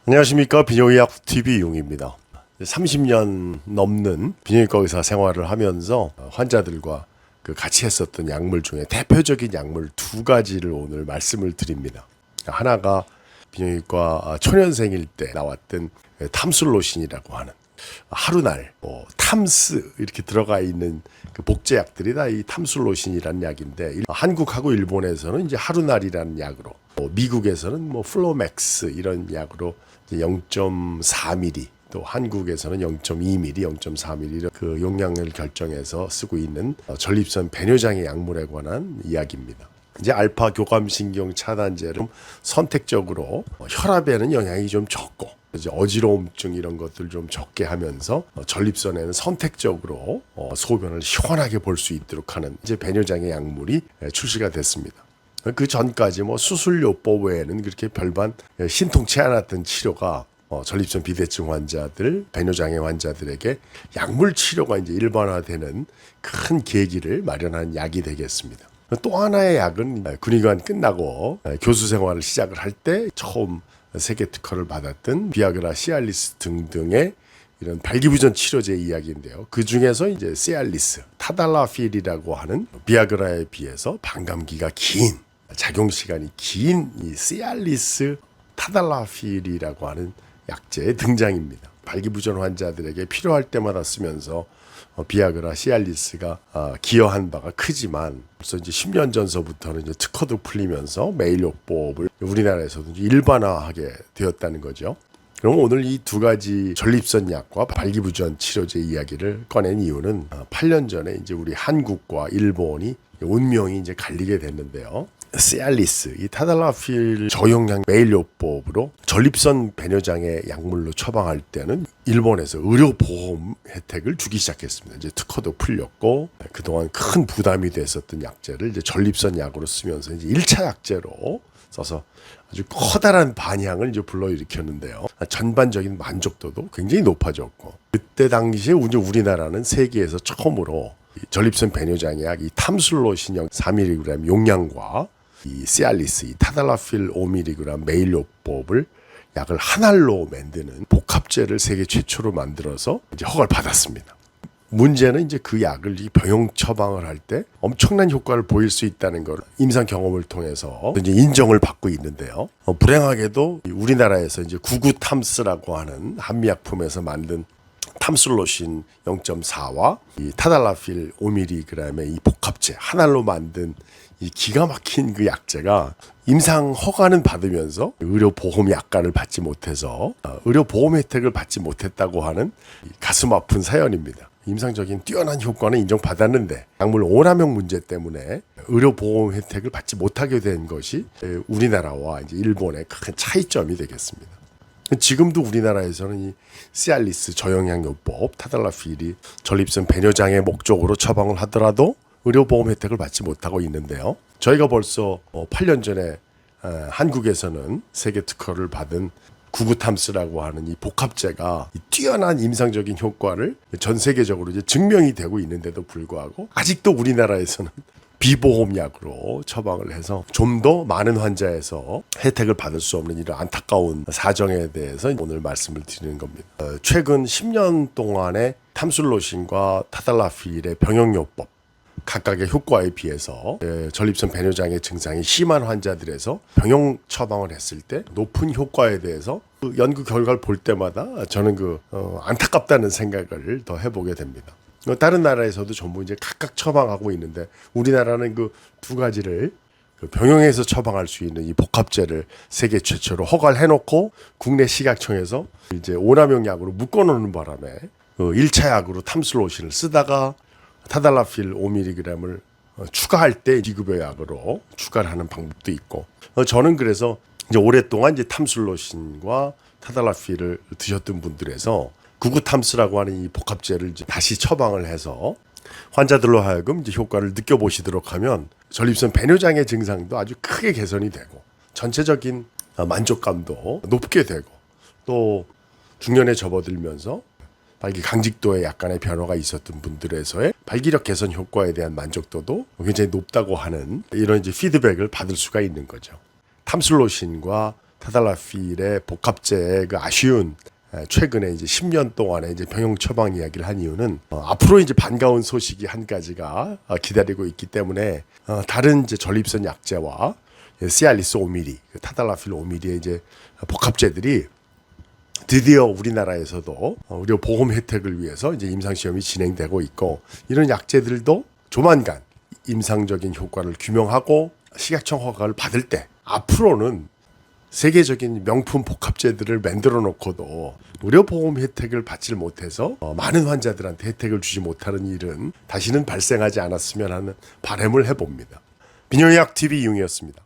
안녕하십니까. 비뇨의학 TV 용입니다. 30년 넘는 비뇨기과 의사 생활을 하면서 환자들과 같이 했었던 약물 중에 대표적인 약물 두 가지를 오늘 말씀을 드립니다. 하나가 비뇨기과 초년생일 때 나왔던 탐술로신이라고 하는 하루날, 탐스 이렇게 들어가 있는 그 복제약들이 다 이 탐술로신이라는 약인데, 한국하고 일본에서는 이제 하루날이라는 약으로, 미국에서는 플로맥스 이런 약으로 0.4ml, 또 한국에서는 0.2ml, 0.4ml 그 용량을 결정해서 쓰고 있는 전립선 배뇨장애 약물에 관한 이야기입니다. 이제 알파 교감신경 차단제를 선택적으로 혈압에는 영향이 좀 적고 이제 어지러움증 이런 것들 좀 적게 하면서 전립선에는 선택적으로 소변을 시원하게 볼 수 있도록 하는 이제 배뇨장애 약물이 출시가 됐습니다. 그 전까지 수술요법 외에는 그렇게 별반 신통치 않았던 치료가 전립선 비대증 환자들, 배뇨장애 환자들에게 약물 치료가 이제 일반화되는 큰 계기를 마련한 약이 되겠습니다. 또 하나의 약은 군의관 끝나고 교수 생활을 시작을 할 때 처음 세계 특허를 받았던 비아그라, 시알리스 등등의 이런 발기부전 치료제 이야기인데요. 그 중에서 이제 시알리스, 타달라필이라고 하는 비아그라에 비해서 반감기가 긴, 작용 시간이 긴 이 시알리스 타달라필이라고 하는 약제의 등장입니다. 발기부전 환자들에게 필요할 때마다 쓰면서 비아그라, 시알리스가 기여한 바가 크지만 벌써 이제 10년 전서부터는 이제 특허도 풀리면서 매일요법을 우리나라에서도 일반화하게 되었다는 거죠. 그럼 오늘 이 두 가지 전립선 약과 발기부전 치료제 이야기를 꺼낸 이유는 8년 전에 이제 우리 한국과 일본이 운명이 이제 갈리게 됐는데요. 시알리스, 이 타달라필 저용량 매일요법으로 전립선 배뇨장애 약물로 처방할 때는 일본에서 의료보험 혜택을 주기 시작했습니다. 이제 특허도 풀렸고 그동안 큰 부담이 됐었던 약제를 이제 전립선 약으로 쓰면서 이제 1차 약제로 써서 아주 커다란 반향을 이제 불러일으켰는데요. 전반적인 만족도도 굉장히 높아졌고 그때 당시에 우리나라는 세계에서 처음으로 전립선 배뇨장애 약 이 탐술로신형 4mg 용량과 이 시알리스, 이 타달라필 5mg 매일요법을 약을 한 알로 만드는 복합제를 세계 최초로 만들어서 이제 허가를 받았습니다. 문제는 이제 그 약을 이 병용 처방을 할 때 엄청난 효과를 보일 수 있다는 걸 임상 경험을 통해서 이제 인정을 받고 있는데요. 불행하게도 우리나라에서 이제 구구탐스라고 하는 한미약품에서 만든 탐술로신 0.4와 이 타달라필 5mg의 이 복합제 한 알로 만든 이 기가 막힌 그 약제가 임상 허가는 받으면서 의료보험 약관을 받지 못해서 의료보험 혜택을 받지 못했다고 하는 가슴 아픈 사연입니다. 임상적인 뛰어난 효과는 인정받았는데 약물 오남용 문제 때문에 의료보험 혜택을 받지 못하게 된 것이 우리나라와 이제 일본의 큰 차이점이 되겠습니다. 지금도 우리나라에서는 이 시알리스 저용량요법 타달라필이 전립선 배뇨장애 목적으로 처방을 하더라도 의료보험 혜택을 받지 못하고 있는데요. 저희가 벌써 8년 전에 한국에서는 세계 특허를 받은 구구탐스라고 하는 이 복합제가 이 뛰어난 임상적인 효과를 전 세계적으로 이제 증명이 되고 있는데도 불구하고 아직도 우리나라에서는 비보험약으로 처방을 해서 좀 더 많은 환자에서 혜택을 받을 수 없는 이런 안타까운 사정에 대해서 오늘 말씀을 드리는 겁니다. 최근 10년 동안의 탐술로신과 타달라필의 병용요법 각각의 효과에 비해서 전립선 배뇨장애 증상이 심한 환자들에서 병용 처방을 했을 때 높은 효과에 대해서 그 연구 결과를 볼 때마다 저는 안타깝다는 생각을 더 해보게 됩니다. 다른 나라에서도 전부 이제 각각 처방하고 있는데 우리나라는 그 두 가지를 병용해서 처방할 수 있는 이 복합제를 세계 최초로 허가를 해놓고 국내 식약청에서 이제 오남용 약으로 묶어놓는 바람에 1차 약으로 탐술로신을 쓰다가 타달라필 5mg을 추가할 때 비급여 약으로 추가를 하는 방법도 있고 저는 그래서 이제 오랫동안 이제 탐술로신과 타달라필을 드셨던 분들에서 구구탐스라고 하는 이 복합제를 이제 다시 처방을 해서 환자들로 하여금 이제 효과를 느껴보시도록 하면 전립선 배뇨장애 증상도 아주 크게 개선이 되고 전체적인 만족감도 높게 되고 또 중년에 접어들면서 발기 강직도에 약간의 변화가 있었던 분들에서의 발기력 개선 효과에 대한 만족도도 굉장히 높다고 하는 이런 이제 피드백을 받을 수가 있는 거죠. 탐술로신과 타달라필의 복합제의 그 아쉬운 최근에 이제 10년 동안에 이제 병용 처방 이야기를 한 이유는 앞으로 이제 반가운 소식이 한 가지가 기다리고 있기 때문에 다른 이제 전립선 약제와 시알리스 5mg, 타달라필 5mg의 이제 복합제들이 드디어 우리나라에서도 의료 보험 혜택을 위해서 이제 임상 시험이 진행되고 있고, 이런 약제들도 조만간 임상적인 효과를 규명하고 식약청 허가를 받을 때 앞으로는 세계적인 명품 복합제들을 만들어 놓고도 의료보험 혜택을 받지 못해서 많은 환자들한테 혜택을 주지 못하는 일은 다시는 발생하지 않았으면 하는 바람을 해봅니다. 비뇨의학 TV 이용이었습니다.